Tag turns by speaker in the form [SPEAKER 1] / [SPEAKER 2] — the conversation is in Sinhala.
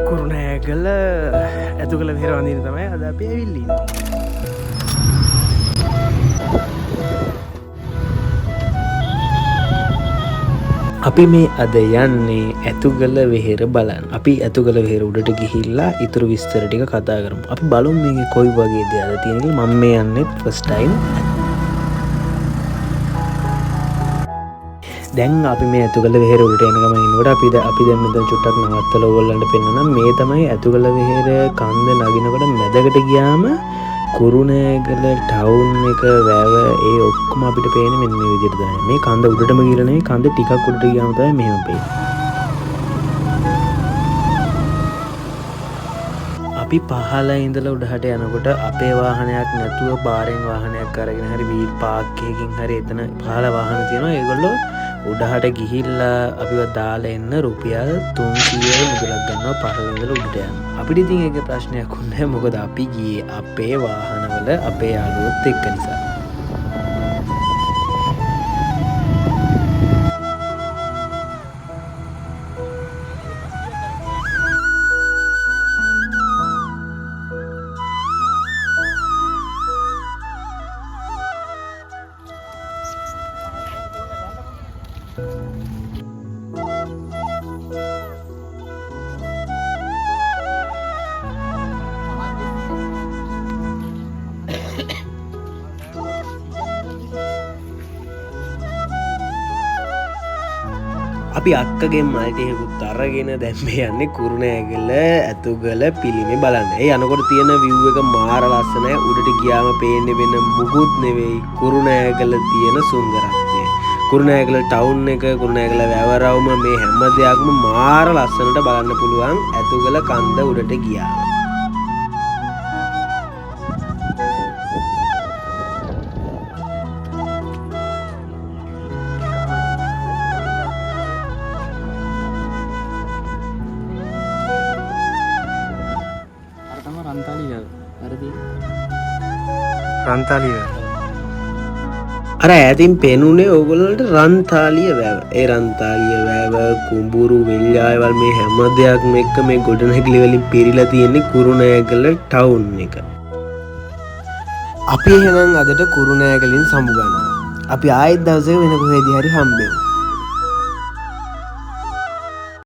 [SPEAKER 1] කුරුණෑගල ඇතුකල වෙහෙර වඳින තමයි අද අපි ඇවිල්ලා ඉන්නේ. අපි මේ අද යන්නේ ඇතුගල වෙහෙර බලන්න. අපි ඇතුගල වෙහෙර උඩට ගිහිල්ලා ඊතුරු විස්තර ටික කතා කරමු. අපි බලමු මේකේ කොයි වගේ දේවල් තියෙනවද කියලා. මම මේ යන්නේ ෆස්ට් ටයිම්. දැන් අපි මේ ඇතුගල වෙහෙර උඩට යන ගමන් ඉන්නකොට අපි දැන් මෙතන චුට්ටක් නවත්තලා ඕගොල්ලන්ට පෙන්නනම් මේ තමයි ඇතුගල වෙහෙර කන්ද නගිනකොට මැදකට ගියාම කුරුණෑගල ටවුන් එක වැව ඒ ඔක්කොම අපිට පේන්නේ මෙන්න මේ විදිහට තමයි. මේ කන්ද උඩටම ගිහලා නෙවෙයි කන්ද ටිකක් උඩට ගියාම තමයි මෙහෙම පේන්නේ. අපි පහළ ඉඳලා උඩහට යනකොට අපේ වාහනයක් නැතුව බාරෙන් වාහනයක් අරගෙන හරි වීල් පාක් එකකින් හරි එතන පහළ වාහන තියෙනවා. ඒගොල්ලෝ උඩහට ගිහිල්ලා අපිව දාලා එන්න රුපියල් 300 මුදලක් ගන්නවා පහළ ඉඳලා උඩට යන්න. අපිට ඉතින් ඒක ප්‍රශ්නයක් වුණේ නැහැ. මොකද අපි ගියේ අපේ වාහනවල අපේ යාළුවොත් එක්ක නිසා. අපි අක්කගේ මල්ටිහෙකුත් අරගෙන දැන් මේ යන්නේ කුරුණෑගල ඇතුගල පිළිමේ බලන්න. ඒ යනකොට තියෙන view එක මාර ලස්සනයි. උඩට ගියාම පේන්නේ වෙන මුකුත් නෙවෙයි කුරුණෑගල තියෙන සුන්දරත්වය. කුරුණෑගල ටවුන් එක, කුරුණෑගල වැවරවුම මේ හැම දෙයක්ම මාර ලස්සනට බලන්න පුළුවන් ඇතුගල කන්ද උඩට ගියාම. රන්තාලිය අර ඈතින් පෙනුනේ ඕගොල්ලන්ට රන්තාලිය වැව. ඒ රන්තාලිය වැව කුඹුරු වෙල්යායවල් මේ හැම දෙයක්ම එක්ක මේ ගොඩනැගිලි වලින් පිරීලා තියෙන්නේ කුරුණෑගල ටවුන් එක. අපි එහෙනම් අදට කුරුණෑගලින් සමු ගන්නවා. අපි ආයෙත් දවසක වෙන කොහෙදී හරි හම්බෙමු.